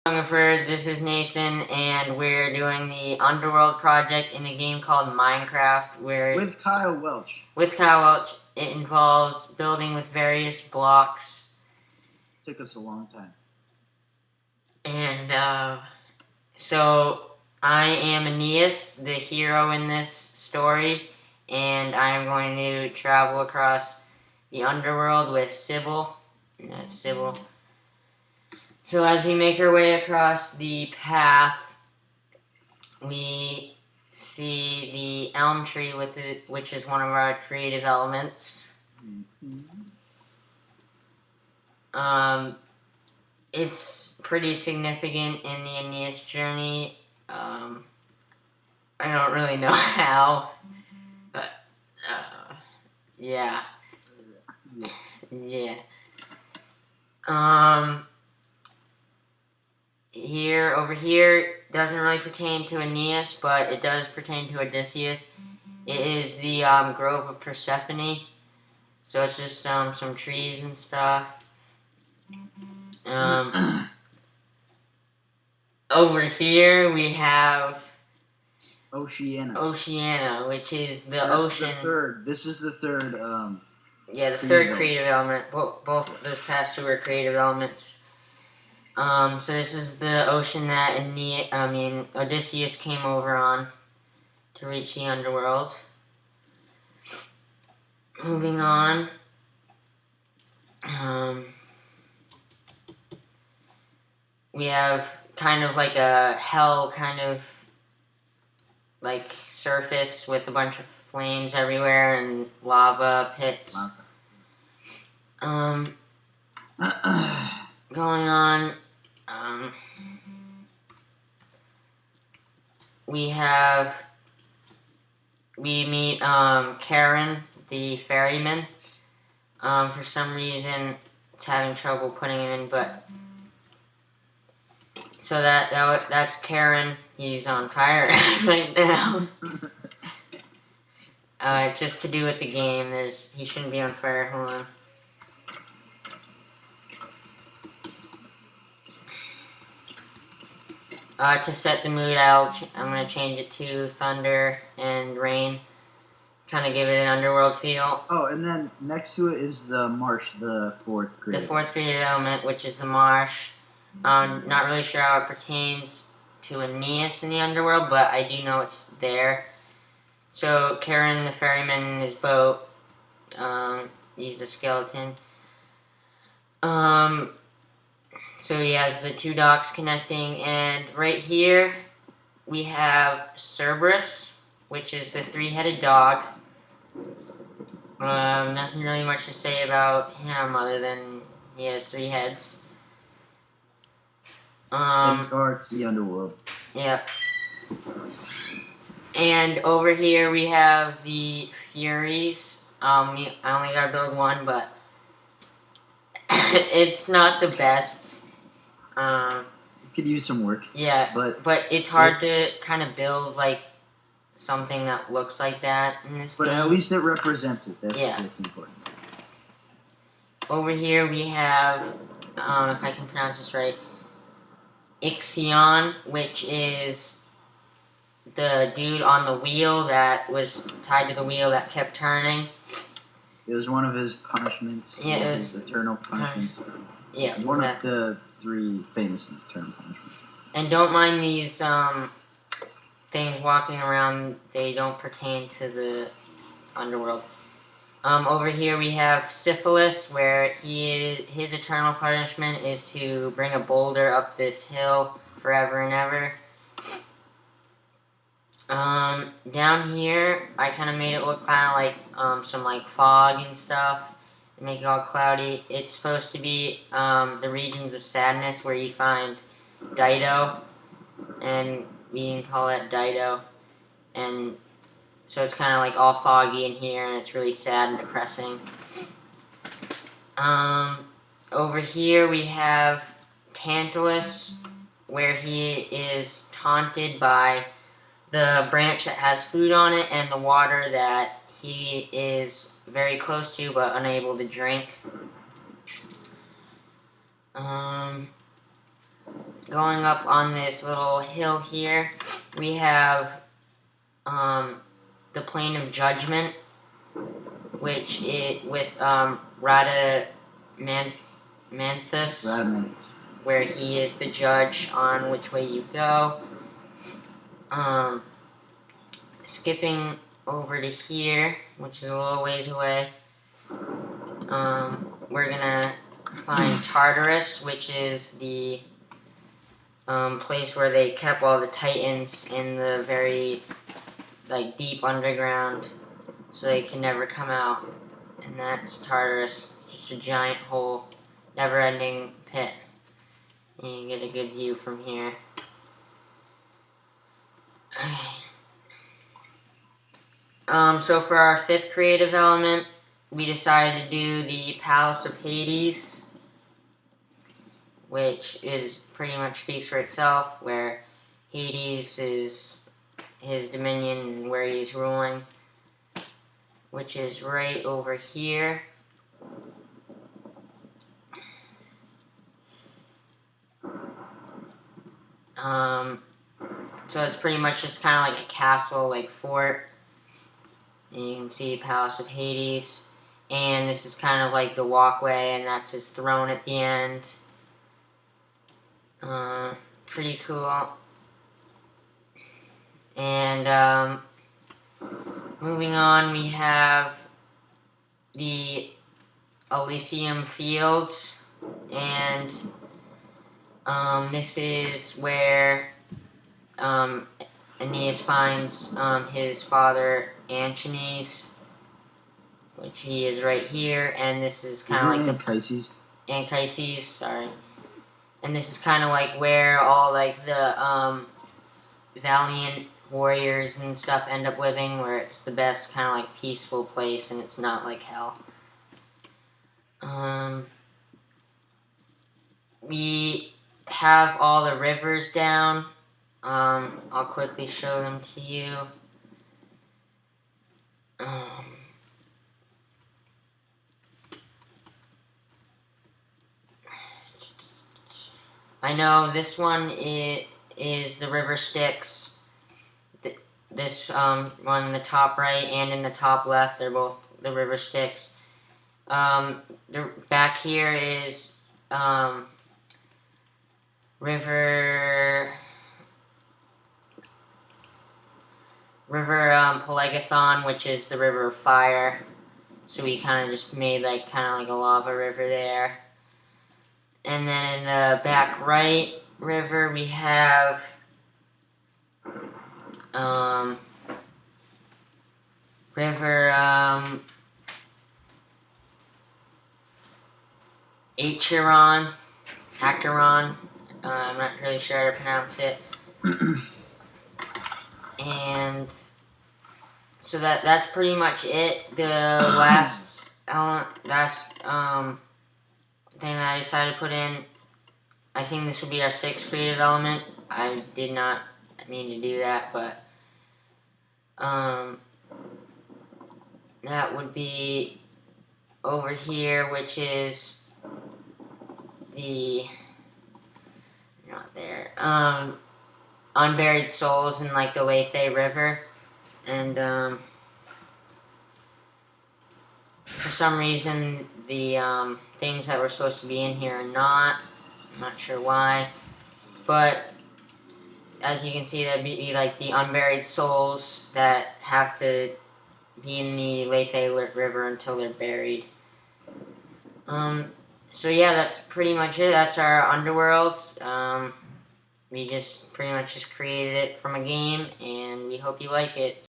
This is Nathan, and we're doing the Underworld project in a game called Minecraft, with Kyle Welch. It involves building with various blocks. Took us a long time. And so I am Aeneas, the hero in this story, and I am going to travel across the Underworld with Sybil. Sybil. So as we make our way across the path, we see the elm tree with it, which is one of our creative elements. It's pretty significant in the Aeneas journey. I don't really know how, but yeah. Over here doesn't really pertain to Aeneas, but it does pertain to Odysseus. It is the Grove of Persephone, so it's just some trees and stuff. Over here we have Oceania, which is the ocean. This is the third. The third creative element. Both those past two are creative elements. So this is the ocean that Odysseus came over on to reach the underworld. Moving on. We have kind of like a hell kind of like surface with a bunch of flames everywhere and lava pits. Going on, we meet Karen, the ferryman. For some reason, it's having trouble putting him in, but so that's Karen. He's on fire right now. It's just to do with the game. He shouldn't be on fire. Hold on. To set the mood, I'm going to change it to thunder and rain. Kind of give it an underworld feel. Oh, and then next to it is the marsh, the fourth creative. The fourth creative element, which is the marsh. Not really sure how it pertains to Aeneas in the underworld, but I do know it's there. So Karen, the ferryman in his boat, he's a skeleton. So he has the two docks connecting, and right here we have Cerberus, which is the three-headed dog. Nothing really much to say about him other than he has three heads. And guards the underworld. Yep. And over here we have the Furies. I only gotta build one, but it's not the best. Could use some work. Yeah, but it's hard to kind of build like something that looks like that in this game. But at least it represents it. That's important. Over here we have, if I can pronounce this right, Ixion, which is the dude on the wheel that was tied to the wheel that kept turning. It was one of his punishments. Yeah, it was his eternal punishments. Yeah, one of the three famous eternal punishments. And don't mind these things walking around. They don't pertain to the underworld. Over here we have Syphilis, where his eternal punishment is to bring a boulder up this hill forever and ever. Down here, I kind of made it look kind of like some like fog and stuff, and make it all cloudy. It's supposed to be the regions of sadness where you find Dido, and we can call it Dido, and so it's kind of like all foggy in here, and it's really sad and depressing. Over here we have Tantalus, where he is taunted by the branch that has food on it and the water that he is very close to but unable to drink. going up on this little hill here, we have the Plane of Judgment, which with Radamanthus, Radman. where he is the judge on which way you go. Skipping over to here, which is a little ways away, we're gonna find Tartarus, which is the place where they kept all the Titans in the very deep underground, so they can never come out. And that's Tartarus, just a giant hole, never-ending pit. And you get a good view from here. So for our 5th creative element, we decided to do the Palace of Hades, which is pretty much speaks for itself, where Hades is his dominion and where he's ruling, which is right over here. So it's pretty much just kind of like a castle, like fort. And you can see Palace of Hades. And this is kind of like the walkway, and that's his throne at the end. Pretty cool. And moving on, we have the Elysium Fields, and this is where Aeneas finds his father Anchises, which he is right here, and this is kind of like Anchises. Anchises, sorry. And this is kind of like where all like the valiant warriors and stuff end up living, where it's the best kind of like peaceful place, and it's not like hell. We have all the rivers down. I'll quickly show them to you. I know this one is the River Styx. This one in the top right and in the top left, they're both the River Styx. The back here is River Pelegathon, which is the River of Fire. So we kind of just made kind of like a lava river there. And then in the back right river, we have River Acheron. I'm not really sure how to pronounce it. And so that's pretty much it. The last thing that I decided to put in, I think this would be our 6th creative element. I did not mean to do that, but that would be over here, which is the not there unburied souls in like the Lethe River, and for some reason the things that were supposed to be in here are not. I'm not sure why, but as you can see, that'd be like the unburied souls that have to be in the Lethe River until they're buried. So yeah, that's pretty much it. That's our underworlds. We just pretty much just created it from a game, and we hope you like it.